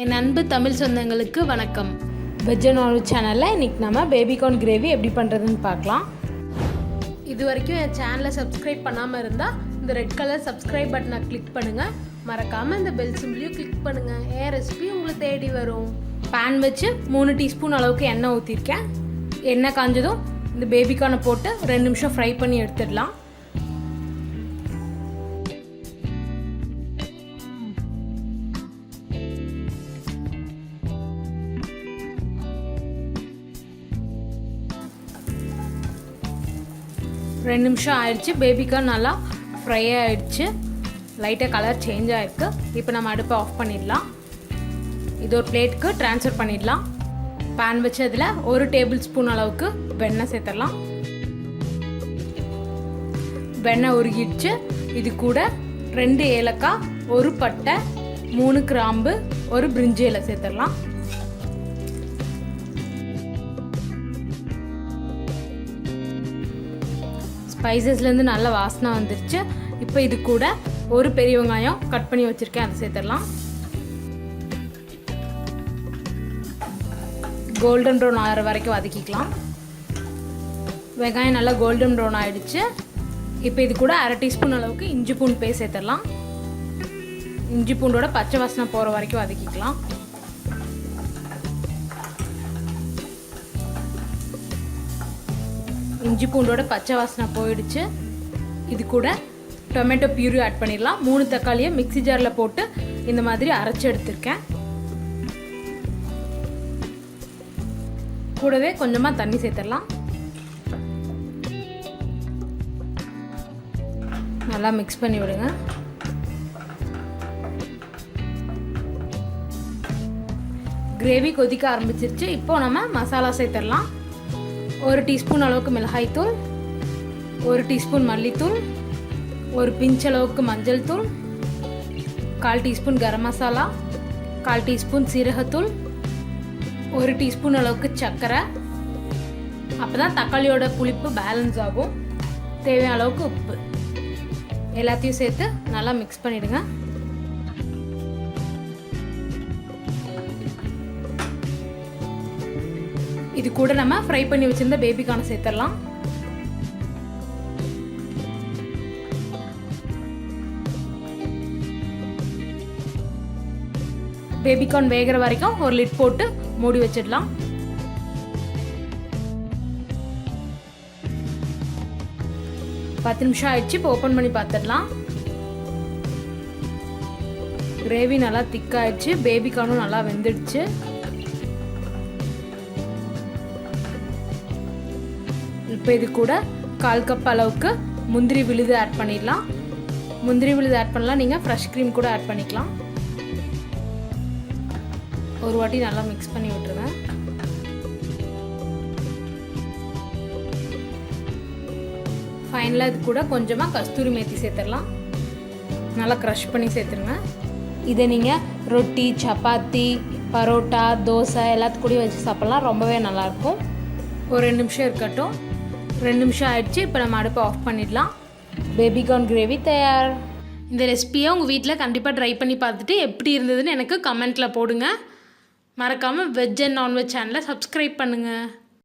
என் அன்பு தமிழ் சொந்தங்களுக்கு வணக்கம். வெஜ் அண்ட் நான்வெஜ் சேனலில் இன்றைக்கி நம்ம பேபிகார்ன் கிரேவி எப்படி பண்ணுறதுன்னு பார்க்கலாம். இது வரைக்கும் என் சேனலை சப்ஸ்கிரைப் பண்ணாமல் இருந்தால் இந்த ரெட் கலர் சப்ஸ்கிரைப் பட்டனை கிளிக் பண்ணுங்கள். மறக்காமல் இந்த பெல் சிம்பிளையும் கிளிக் பண்ணுங்கள். என் ரெசிபி உங்களை தேடி வரும். பேன் வச்சு 3 டீஸ்பூன் அளவுக்கு எண்ணெய் ஊற்றிருக்கேன். எண்ணெய் காஞ்சதும் இந்த பேபிகார்னை போட்டு 2 நிமிஷம் ஃப்ரை பண்ணி எடுத்துடலாம். ரெண்டு நிமிஷம் ஆயிடுச்சு. பேபிகார்ன் நல்லா ஃப்ரை ஆகிடுச்சு. லைட்டாக கலர் சேஞ்ச் ஆகிருக்கு. இப்போ நம்ம அடுப்பை ஆஃப் பண்ணிடலாம். இது ஒரு பிளேட்டுக்கு ட்ரான்ஸ்ஃபர் பண்ணிடலாம். பேன் வச்சு அதில் 1 டேபிள் ஸ்பூன் அளவுக்கு வெண்ணெய் சேர்த்துடலாம். வெண்ணெய் உருகிடுச்சு. இது கூட 2 ஏலக்காய், 1 பட்டை, 3 கிராம்பு, 1 பிரிஞ்சி இலை சேர்த்துடலாம். ஸ்பைசஸ்லேருந்து நல்ல வாசனை வந்துருச்சு. இப்போ இது கூட 1 பெரிய வெங்காயம் கட் பண்ணி வச்சுருக்கேன், அதை சேர்த்துடலாம். கோல்டன் ப்ரௌன் ஆகிற வரைக்கும் வதக்கிக்கலாம். வெங்காயம் நல்லா கோல்டன் ப்ரௌன் ஆகிடுச்சு. இப்போ இது கூட 1/2 டீஸ்பூன் அளவுக்கு இஞ்சி பூண்டு பேஸ்ட் சேர்த்துடலாம். இஞ்சி பூண்டோட பச்சை வாசனை போகிற வரைக்கும் வதக்கிக்கலாம். இஞ்சி பூண்டோட பச்சை வாசனை போயிடுச்சு. இது கூட டொமேட்டோ பியூரி ஆட் பண்ணிடலாம். 3 தக்காளியை மிக்ஸி ஜாரில் போட்டு இந்த மாதிரி அரைச்சி எடுத்திருக்கேன். கூடவே கொஞ்சமாக தண்ணி சேர்த்துடலாம். நல்லா மிக்ஸ் பண்ணி விடுங்க. கிரேவி கொதிக்க ஆரம்பிச்சிருச்சு. இப்போ நம்ம மசாலா சேர்த்துடலாம். 1 டீஸ்பூன் அளவுக்கு மிளகாய்த்தூள், 1 டீஸ்பூன் மல்லித்தூள், 1 பிஞ்ச் அளவுக்கு மஞ்சள் தூள், 1/4 டீஸ்பூன் கரம் மசாலா, 1/4 டீஸ்பூன் சீரகத்தூள், 1 டீஸ்பூன் அளவுக்கு சர்க்கரை. அப்போ தான் தக்காளியோட புளிப்பு பேலன்ஸ் ஆகும். தேவையான அளவுக்கு உப்பு எல்லாத்தையும் சேர்த்து நல்லா மிக்ஸ் பண்ணிவிடுங்க. இது கூட நம்ம ஃப்ரை பண்ணி வச்சிருந்த பேபிகார்னை சேர்த்துடலாம். பேபிகார்ன் வேகிற வரைக்கும் ஒரு லிட் போட்டு மூடி வச்சிடலாம். பத்து நிமிஷம் ஆயிடுச்சு. இப்போ ஓப்பன் பண்ணி பார்த்துடலாம். கிரேவி நல்லா திக்காயிடுச்சு. பேபிகார்னும் நல்லா வெந்துடுச்சு. இப்போ இது கூட 1/4 கப் அளவுக்கு முந்திரி விழுது ஆட் பண்ணிடலாம். முந்திரி விழுது ஆட் பண்ணலாம். நீங்கள் ஃப்ரெஷ் க்ரீம் கூட ஆட் பண்ணிக்கலாம். ஒரு வாட்டி நல்லா மிக்ஸ் பண்ணி விட்டுருங்க. ஃபைனலாக இது கூட கொஞ்சமாக கஸ்தூரி மேத்தி சேர்த்துடலாம். நல்லா க்ரஷ் பண்ணி சேர்த்துருங்க. இதை நீங்கள் ரொட்டி, சப்பாத்தி, பரோட்டா, தோசை எல்லாத்துக்கூடயும் வச்சு சாப்பிட்லாம். ரொம்பவே நல்லாயிருக்கும். ஒரு 2 நிமிஷம் இருக்கட்டும். 2 நிமிஷம் ஆயிடுச்சு. இப்போ நம்ம அடுப்பை ஆஃப் பண்ணிடலாம். பேபிகார்ன் கிரேவி தயார். இந்த ரெசிபியை உங்கள் வீட்டில் கண்டிப்பாக ட்ரை பண்ணி பார்த்துட்டு எப்படி இருந்ததுன்னு எனக்கு கமெண்ட்டில் போடுங்க. மறக்காமல் வெஜ் அண்ட் நான்வெஜ் சேனலை சப்ஸ்கிரைப் பண்ணுங்கள்.